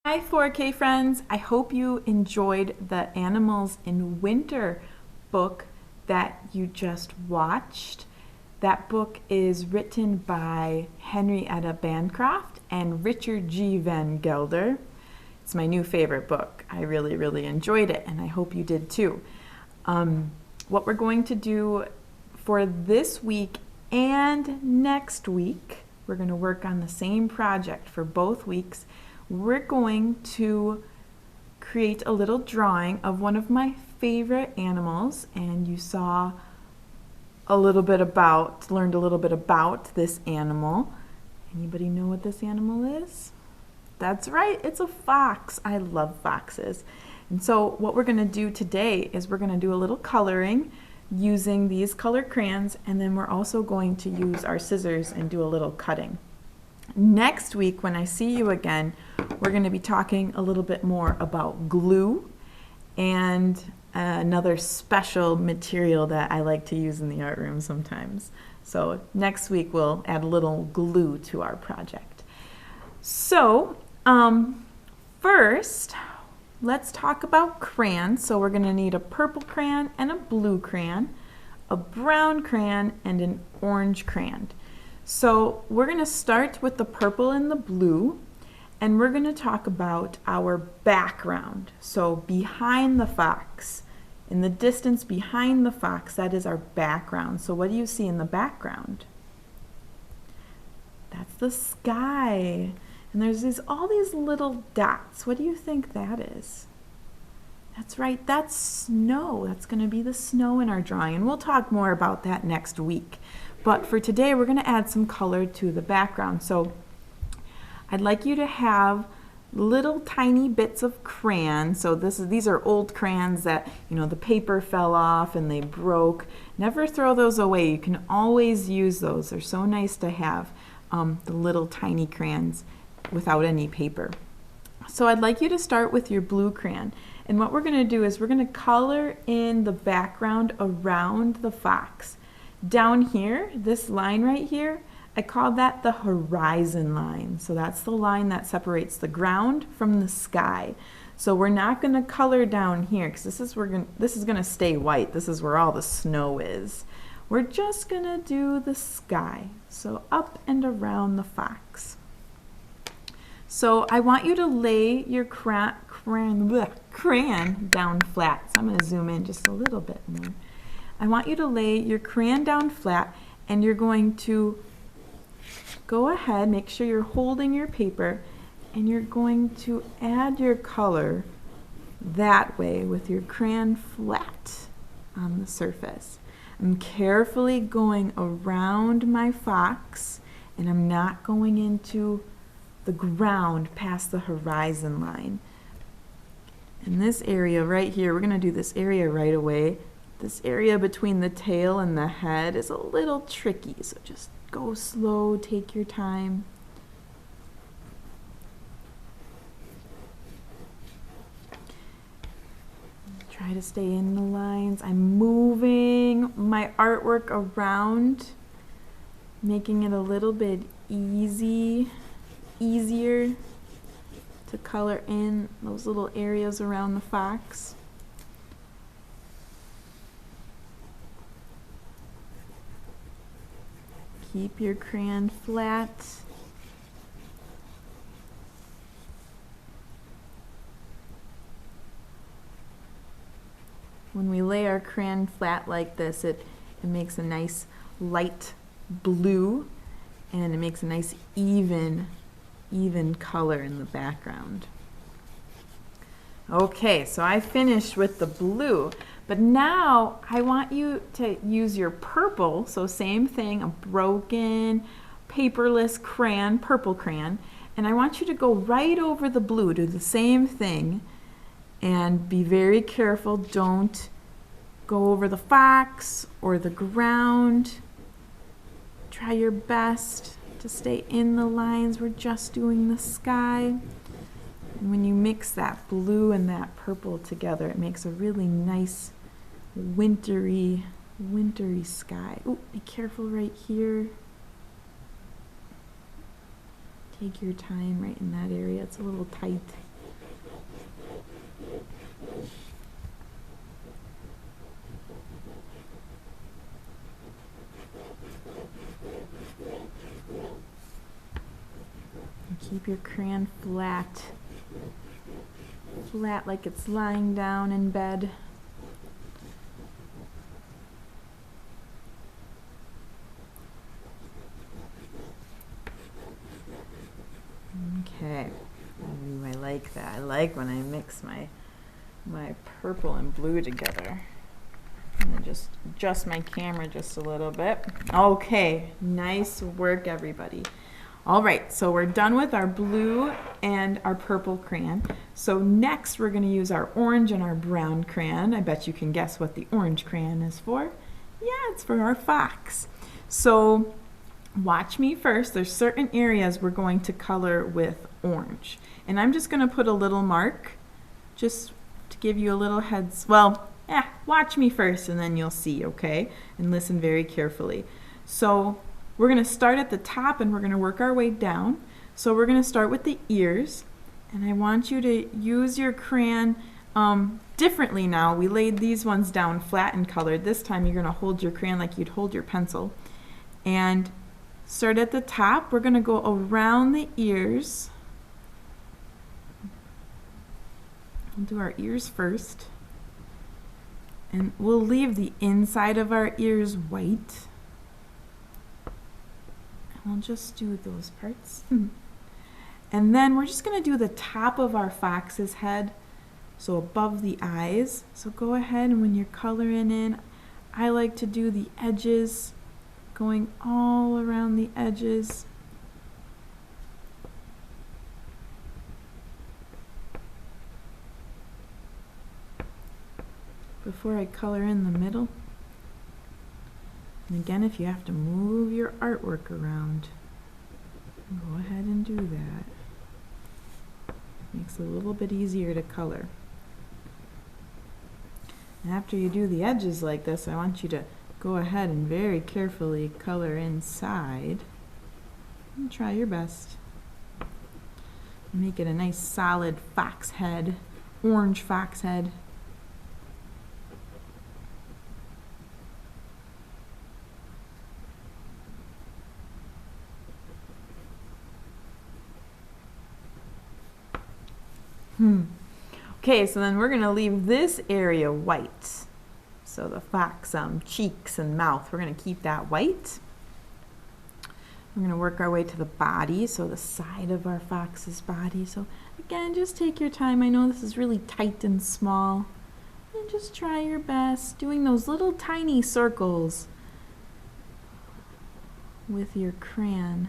Hi 4K friends, I hope you enjoyed the Animals in Winter book that you just watched. That book is written by Henrietta Bancroft and Richard G. Van Gelder. It's my new favorite book. I really enjoyed it, and I hope you did too. What we're going to do for this week and next week, we're going to work on the same project for both weeks. We're going to create a little drawing of one of my favorite animals, and you saw learned a little bit about this animal. Anybody know what this animal is? That's right, it's a fox. I love foxes. And so what we're going to do today is we're going to do a little coloring using these color crayons, and then we're also going to use our scissors and do a little cutting. Next week, when I see you again, we're going to be talking a little bit more about glue and another special material that I like to use in the art room sometimes. So next week we'll add a little glue to our project. So first, let's talk about crayons. So we're going to need a purple crayon and a blue crayon, a brown crayon, and an orange crayon. So we're going to start with the purple and the blue, and we're going to talk about our background. So behind the fox, in the distance behind the fox, that is our background. So what do you see in the background? That's the sky. And there's all these little dots. What do you think that is? That's right, that's snow. That's going to be the snow in our drawing, and we'll talk more about that next week. But for today, we're going to add some color to the background. So I'd like you to have little tiny bits of crayon. So these are old crayons that, the paper fell off and they broke. Never throw those away. You can always use those. They're so nice to have, the little tiny crayons without any paper. So I'd like you to start with your blue crayon. And what we're going to do is we're going to color in the background around the fox. Down here, this line right here, I call that the horizon line. So that's the line that separates the ground from the sky. So we're not going to color down here because this is going to stay white. This is where all the snow is. We're just going to do the sky. So up and around the fox. So I want you to lay your crayon down flat. So I'm going to zoom in just a little bit more. I want you to lay your crayon down flat, and you're going to go ahead, make sure you're holding your paper, and you're going to add your color that way with your crayon flat on the surface. I'm carefully going around my fox, and I'm not going into the ground past the horizon line. In this area right here, we're going to do this area right away. This area between the tail and the head is a little tricky, so just go slow, take your time. Try to stay in the lines. I'm moving my artwork around, making it a little bit easier to color in those little areas around the fox. Keep your crayon flat. When we lay our crayon flat like this, it makes a nice light blue, and it makes a nice even color in the background. Okay, so I finished with the blue, but now I want you to use your purple, so same thing, a broken paperless crayon, purple crayon, and I want you to go right over the blue, do the same thing, and be very careful, don't go over the fox or the ground. Try your best to stay in the lines. We're just doing the sky. And when you mix that blue and that purple together, it makes a really nice wintry sky. Oh, be careful right here. Take your time right in that area. It's a little tight. Keep your crayon flat. Flat like it's lying down in bed. Okay. Ooh, I like that. I like when I mix my purple and blue together. I'm gonna just adjust my camera just a little bit. Okay, nice work, everybody. All right, so we're done with our blue and our purple crayon. So next we're gonna use our orange and our brown crayon. I bet you can guess what the orange crayon is for. Yeah, it's for our fox. So watch me first. There's certain areas we're going to color with orange. And I'm just gonna put a little mark just to give you a little watch me first and then you'll see, okay? And listen very carefully. So we're going to start at the top and we're going to work our way down. So we're going to start with the ears. And I want you to use your crayon differently now. We laid these ones down flat and colored. This time you're going to hold your crayon like you'd hold your pencil. And start at the top. We're going to go around the ears. We'll do our ears first. And we'll leave the inside of our ears white. And we'll just do those parts. And then we're just going to do the top of our fox's head, so above the eyes. So go ahead and when you're coloring in, I like to do the edges, going all around the edges. Before I color in the middle. And again, if you have to move your artwork around, go ahead and do that. Makes it a little bit easier to color. And after you do the edges like this, I want you to go ahead and very carefully color inside. And try your best. Make it a nice solid fox head, orange fox head. Okay, so then we're going to leave this area white. So the fox cheeks and mouth, we're going to keep that white. We're going to work our way to the body, so the side of our fox's body. So again, just take your time. I know this is really tight and small. And just try your best doing those little tiny circles with your crayon.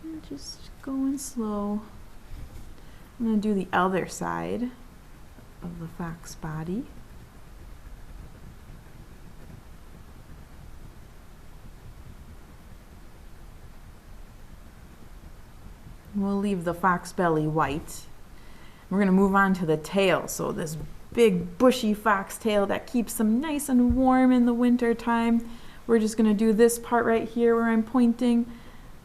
And just going slow. I'm going to do the other side of the fox body. We'll leave the fox belly white. We're going to move on to the tail. So this big bushy fox tail that keeps them nice and warm in the winter time. We're just going to do this part right here where I'm pointing.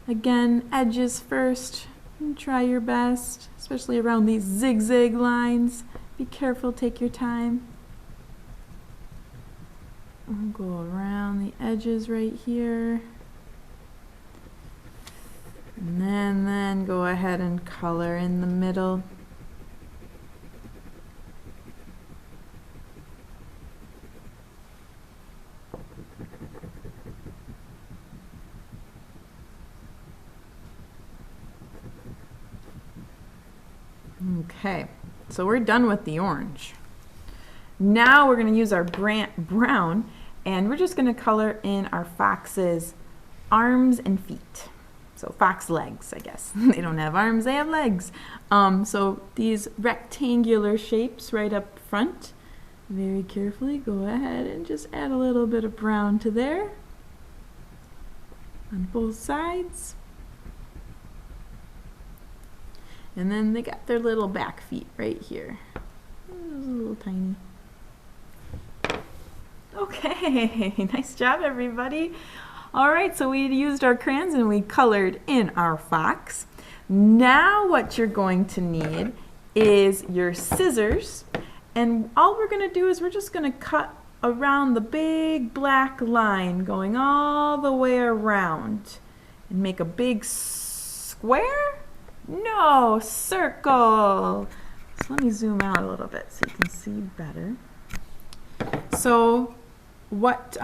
Again, edges first. And try your best, especially around these zigzag lines. Be careful, take your time. We'll go around the edges right here. And then go ahead and color in the middle. Okay, so we're done with the orange. Now we're going to use our brown, and we're just going to color in our fox's arms and feet. So fox legs, I guess. They don't have arms, they have legs. So these rectangular shapes right up front. Very carefully go ahead and just add a little bit of brown to there on both sides. And then they got their little back feet right here. Those little tiny. Okay, nice job everybody. All right, so we used our crayons and we colored in our fox. Now what you're going to need is your scissors. And all we're gonna do is we're just gonna cut around the big black line going all the way around and make a big square? No, circle. So let me zoom out a little bit so you can see better. So what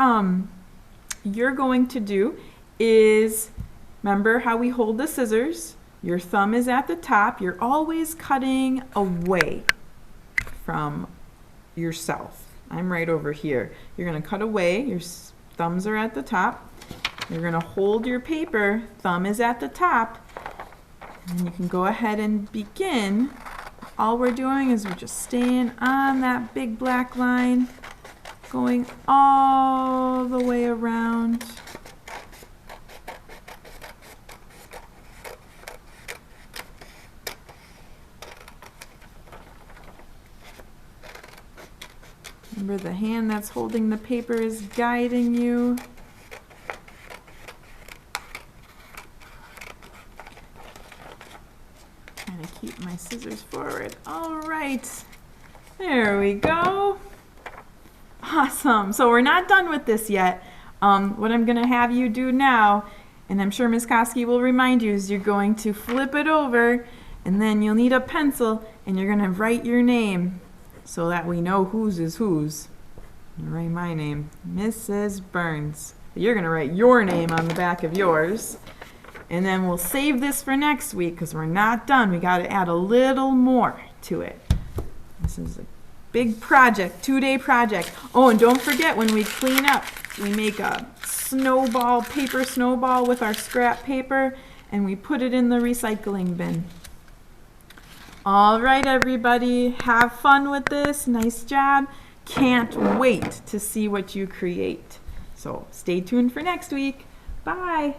you're going to do is, remember how we hold the scissors? Your thumb is at the top. You're always cutting away from yourself. I'm right over here. You're going to cut away. Your thumbs are at the top. You're going to hold your paper. Thumb is at the top. And you can go ahead and begin. All we're doing is we're just staying on that big black line, going all the way around. Remember, the hand that's holding the paper is guiding you. Trying to keep my scissors forward. All right, there we go. Awesome. So we're not done with this yet. What I'm going to have you do now, and I'm sure Ms. Koski will remind you, is you're going to flip it over, and then you'll need a pencil, and you're going to write your name so that we know whose is whose. I'm going to write my name, Mrs. Burns. You're going to write your name on the back of yours. And then we'll save this for next week because we're not done. We got to add a little more to it. This is a big project, 2-day project. Oh, and don't forget, when we clean up, we make a snowball, paper snowball with our scrap paper, and we put it in the recycling bin. All right, everybody, have fun with this. Nice job. Can't wait to see what you create. So stay tuned for next week. Bye.